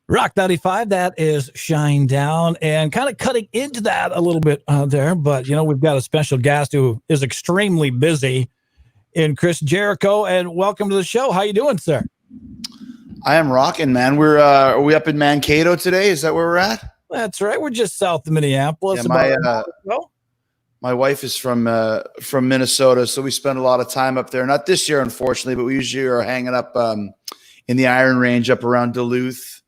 Rock 95, that is Shine Down, and kind of cutting into that a little bit there. But, we've got a special guest who is extremely busy in Chris Jericho, and welcome to the show. How you doing, sir? I am rocking, man. Are we up in Mankato today? Is that where we're at? That's right. We're just south of Minneapolis. Yeah, my wife is from Minnesota, so we spend a lot of time up there. Not this year, unfortunately, but we usually are hanging up in the Iron Range up around Duluth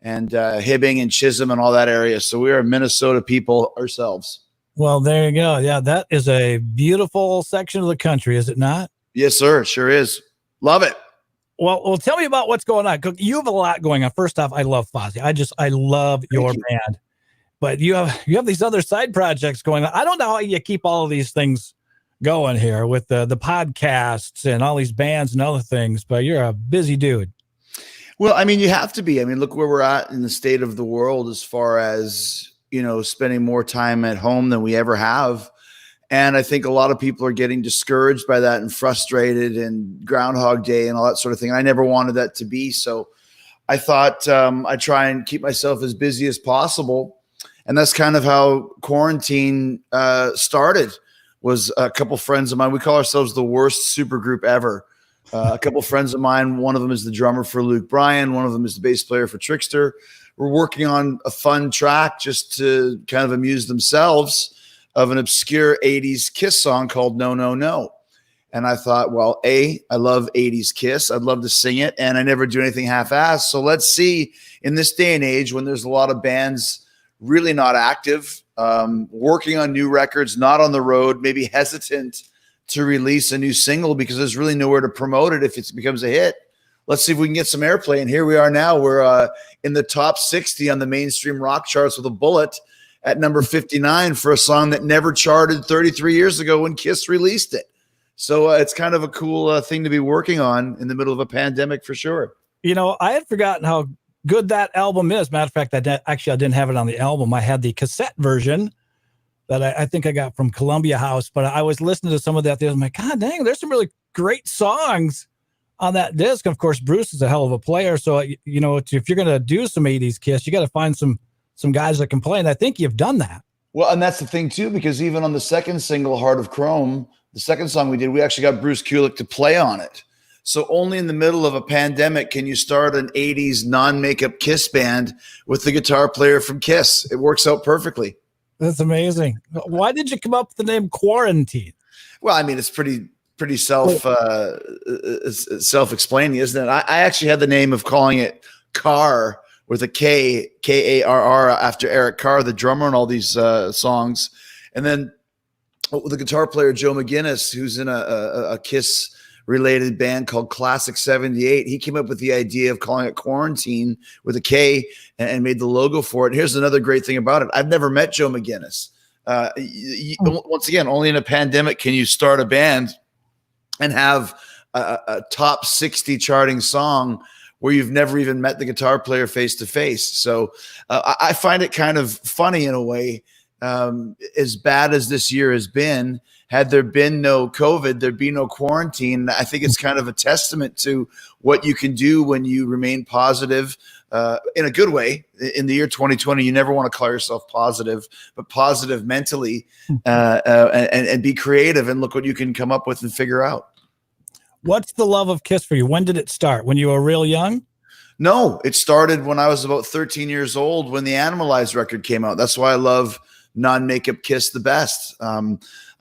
and Hibbing and Chisholm and all that area. So we are Minnesota people ourselves. Well, there you go. Yeah, that is a beautiful section of the country, is it not? Yes, sir. It sure is. Love it. Well, tell me about what's going on. You have a lot going on. First off, I love Fozzy. I love your band, but you have these other side projects going on. I don't know how you keep all of these things going here with the podcasts and all these bands and other things, but you're a busy dude. Well, I mean, you have to be. I mean, look where we're at in the state of the world as far as, spending more time at home than we ever have. And I think a lot of people are getting discouraged by that and frustrated and Groundhog Day and all that sort of thing. I never wanted that to be. So I thought I'd try and keep myself as busy as possible. And that's kind of how Kuarantine started. Was a couple friends of mine. We call ourselves the worst super group ever. A couple friends of mine, one of them is the drummer for Luke Bryan. One of them is the bass player for Trickster. We're working on a fun track just to kind of amuse themselves of an obscure 80s Kiss song called No, No, No. And I thought, well, I love 80s Kiss. I'd love to sing it, and I never do anything half-assed. So let's see, in this day and age when there's a lot of bands really not active, working on new records, not on the road, maybe hesitant to release a new single because there's really nowhere to promote it if it becomes a hit. Let's see if we can get some airplay. And here we are now. We're in the top 60 on the mainstream rock charts with a bullet at number 59 for a song that never charted 33 years ago when Kiss released it. So it's kind of a cool thing to be working on in the middle of a pandemic for sure. I had forgotten how good that album is. Matter of fact, I didn't have it on the album. I had the cassette version that I think I got from Columbia House, but I was listening to some of that. I'm like, God dang, there's some really great songs on that disc. And of course, Bruce is a hell of a player. So, if you're going to do some 80s Kiss, you got to find some guys that can play. And I think you've done that. Well, and that's the thing too, because even on the second single, Heart of Chrome, the second song we did, we actually got Bruce Kulick to play on it. So only in the middle of a pandemic can you start an 80s non-makeup Kiss band with the guitar player from Kiss. It works out perfectly. That's amazing. Why did you come up with the name Kuarantine? Well, I mean, it's pretty self-explaining, isn't it? I actually had the name of calling it Carr with a K, K-A-R-R, after Eric Carr, the drummer on all these songs. And then the guitar player, Joe McGinnis, who's in a Kiss related band called Classic 78. He came up with the idea of calling it Kuarantine with a K and made the logo for it. Here's another great thing about it. I've never met Joe McGinnis. Once again, only in a pandemic can you start a band and have a top 60 charting song where you've never even met the guitar player face to face. So I find it kind of funny in a way. As bad as this year has been, had there been no COVID, there'd be no quarantine. I think it's kind of a testament to what you can do when you remain positive in a good way. In the year 2020, you never want to call yourself positive, but positive mentally and be creative and look what you can come up with and figure out. What's the love of Kiss for you? When did it start? When you were real young? No, it started when I was about 13 years old when the Animalized record came out. That's why I love non-makeup Kiss the best.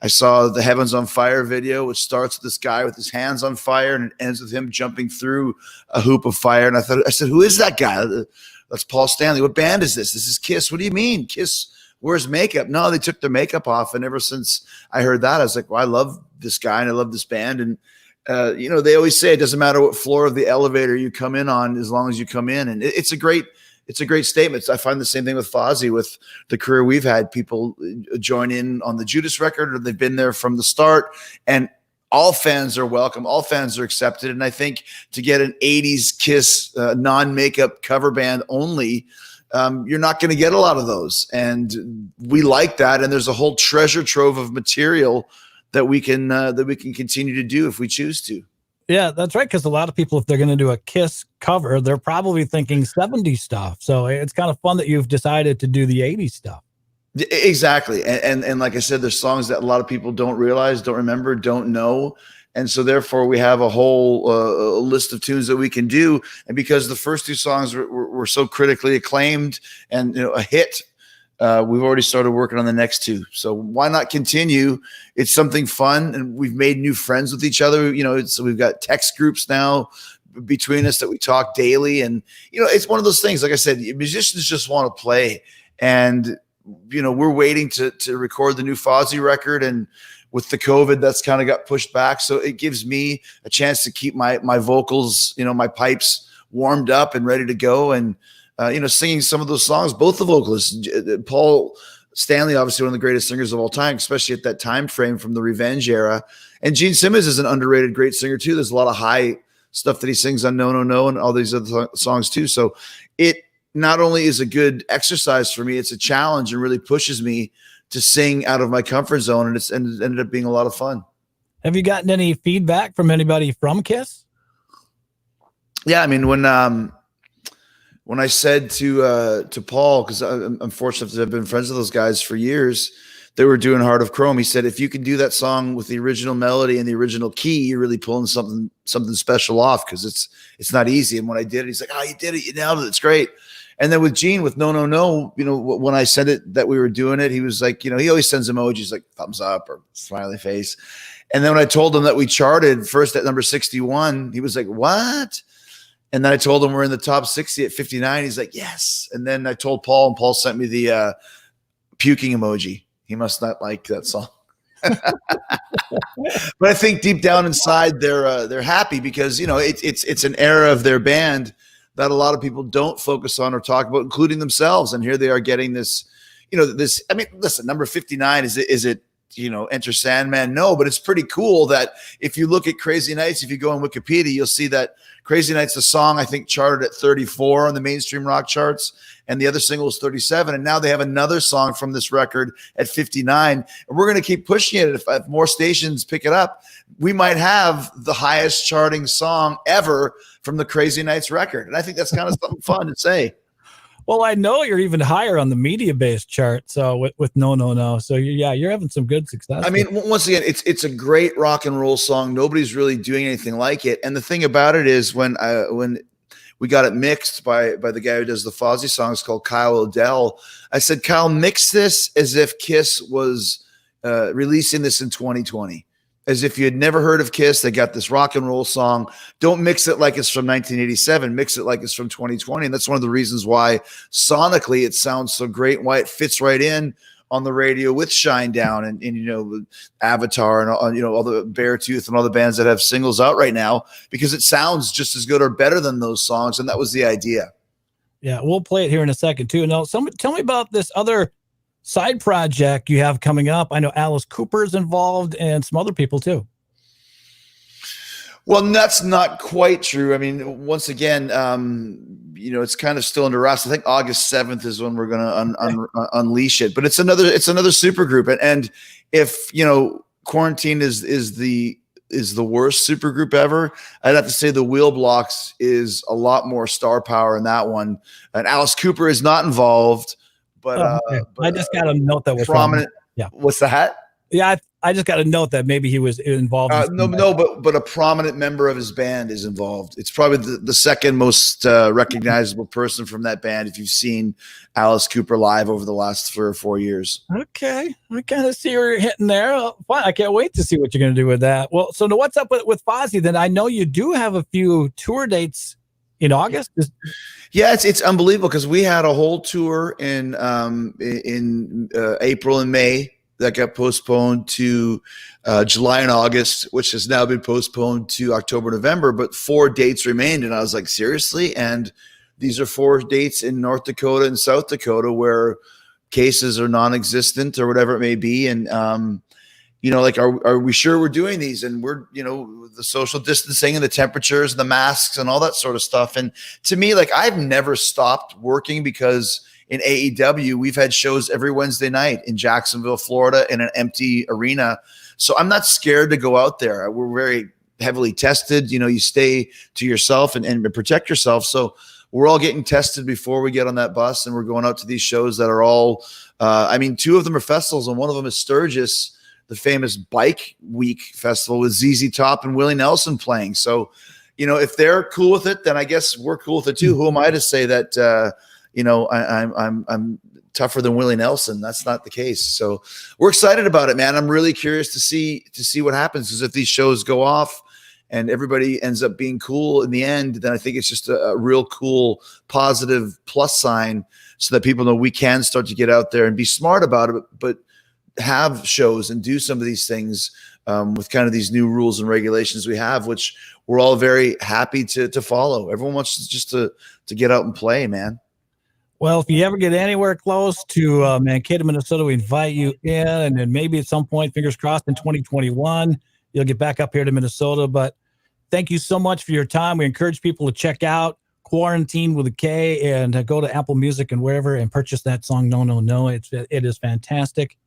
I saw the Heavens on Fire video, which starts with this guy with his hands on fire and it ends with him jumping through a hoop of fire. And I said, who is that guy? That's Paul Stanley. What band is this? This is Kiss. What do you mean? Kiss wears makeup? No, they took their makeup off. And ever since I heard that, I was like, well, I love this guy and I love this band. And they always say it doesn't matter what floor of the elevator you come in on as long as you come in. And it's a great statement. I find the same thing with Fozzy, with the career we've had. People join in on the Judas record or they've been there from the start, and all fans are welcome. All fans are accepted. And I think to get an 80s Kiss non-makeup cover band only, you're not going to get a lot of those. And we like that. And there's a whole treasure trove of material that we can continue to do if we choose to. Yeah, that's right. Because a lot of people, if they're going to do a Kiss cover, they're probably thinking 70s stuff. So it's kind of fun that you've decided to do the 80s stuff. Exactly. And like I said, there's songs that a lot of people don't realize, don't remember, don't know. And so therefore we have a whole list of tunes that we can do. And because the first two songs were so critically acclaimed and a hit, we've already started working on the next two. So why not continue? It's something fun, and we've made new friends with each other. We've got text groups now between us that we talk daily. And, it's one of those things, like I said, musicians just want to play. And, we're waiting to record the new Fozzy record, and with the COVID, that's kind of got pushed back. So it gives me a chance to keep my vocals, my pipes warmed up and ready to go. And, singing some of those songs, both the vocalists, Paul Stanley, obviously one of the greatest singers of all time, especially at that time frame from the Revenge era. And Gene Simmons is an underrated great singer too. There's a lot of high stuff that he sings on No, No, No and all these other songs too. So it not only is a good exercise for me, it's a challenge and really pushes me to sing out of my comfort zone. And it ended up being a lot of fun. Have you gotten any feedback from anybody from Kiss? Yeah. I mean, when I said to Paul, because I'm fortunate to have been friends with those guys for years, they were doing Heart of Chrome. He said, if you can do that song with the original melody and the original key, you're really pulling something special off, because it's not easy. And when I did it, he's like, oh, you did it. You nailed it. It's great. And then with Gene, with No, No, No, when I said it, that we were doing it, he was like, he always sends emojis like thumbs up or smiley face. And then when I told him that we charted first at number 61, he was like, what? And then I told him we're in the top 60 at 59. He's like, yes. And then I told Paul, and Paul sent me the puking emoji. He must not like that song. But I think deep down inside, they're happy, because, it's an era of their band that a lot of people don't focus on or talk about, including themselves. And here they are getting this, I mean, listen, number 59, is it, Enter Sandman? No, but it's pretty cool that if you look at Crazy Nights, if you go on Wikipedia, you'll see that Crazy Nights, the song, I think charted at 34 on the mainstream rock charts, and the other single was 37. And now they have another song from this record at 59. And we're going to keep pushing it. If more stations pick it up, we might have the highest charting song ever from the Crazy Nights record. And I think that's kind of something fun to say. Well, I know you're even higher on the media-based chart. So with No, No, No. So you're having some good success. I mean, once again, it's a great rock and roll song. Nobody's really doing anything like it. And the thing about it is, when we got it mixed by the guy who does the Fozzy songs, called Kyle Odell, I said, Kyle, mix this as if Kiss was releasing this in 2020. As if you had never heard of Kiss. They got this rock and roll song. Don't mix it like it's from 1987. Mix it like it's from 2020. And that's one of the reasons why sonically it sounds so great, why it fits right in on the radio with Shinedown and Avatar and all the Beartooth and all the bands that have singles out right now, because it sounds just as good or better than those songs. And that was the idea. Yeah, we'll play it here in a second too. Now, tell me about this other side project you have coming up. I know Alice Cooper's involved and some other people too. Well, that's not quite true. I mean, once again, it's kind of still under wraps. I think August 7th is when we're going to unleash it. But it's another super group. And if Quarantine is the worst super group ever, I'd have to say the Wheel Blocks is a lot more star power in that one. And Alice Cooper is not involved. But, okay. I just got a note that was prominent. Yeah. What's that? Yeah. I just got a note that maybe he was involved. But a prominent member of his band is involved. It's probably the second most recognizable person from that band, if you've seen Alice Cooper live over the last 3 or 4 years. Okay. I kind of see where you're hitting there. Fine. I can't wait to see what you're going to do with that. Well, so what's up with Fozzy then? I know you do have a few tour dates in August. Yeah, it's unbelievable, because we had a whole tour in April and May that got postponed to July and August, which has now been postponed to October, November, but 4 dates remained. And I was like, seriously? And these are 4 dates in North Dakota and South Dakota where cases are non-existent or whatever it may be. And, are we sure we're doing these? And we're, the social distancing and the temperatures and the masks and all that sort of stuff. And to me, I've never stopped working, because in AEW, we've had shows every Wednesday night in Jacksonville, Florida, in an empty arena. So I'm not scared to go out there. We're very heavily tested. You know, you stay to yourself and protect yourself. So we're all getting tested before we get on that bus, and we're going out to these shows that are all, I mean, 2 of them are festivals, and one of them is Sturgis, the famous Bike Week festival with ZZ Top and Willie Nelson playing. So, you know, if they're cool with it, then I guess we're cool with it too. Who am I to say that, you know, I'm tougher than Willie Nelson? That's not the case. So we're excited about it, man. I'm really curious to see what happens, because if these shows go off and everybody ends up being cool in the end, then I think it's just a real cool, positive plus sign, so that people know we can start to get out there and be smart about it, but have shows and do some of these things with kind of these new rules and regulations we have, which we're all very happy to follow. Everyone wants just to get out and play, man. Well, if you ever get anywhere close to Mankato, Minnesota, we invite you in, and then maybe at some point, fingers crossed, in 2021, you'll get back up here to Minnesota. But thank you so much for your time. We encourage people to check out Kuarantine with a K, and go to Apple Music and wherever and purchase that song. No, no, no. It is fantastic.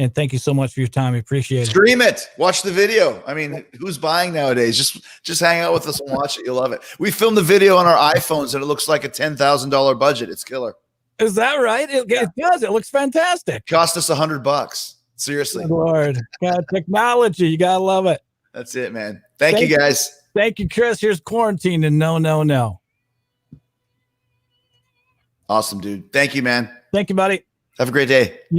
And thank you so much for your time. We appreciate it. Stream it. Watch the video. I mean, who's buying nowadays? Just hang out with us and watch it. You'll love it. We filmed the video on our iPhones, and it looks like a $10,000 budget. It's killer. Is that right? It does. It looks fantastic. Cost us $100. Seriously. Good Lord. God, technology. You got to love it. That's it, man. Thank you, guys. Thank you, Chris. Here's Kuarantine and No, No, No. Awesome, dude. Thank you, man. Thank you, buddy. Have a great day. You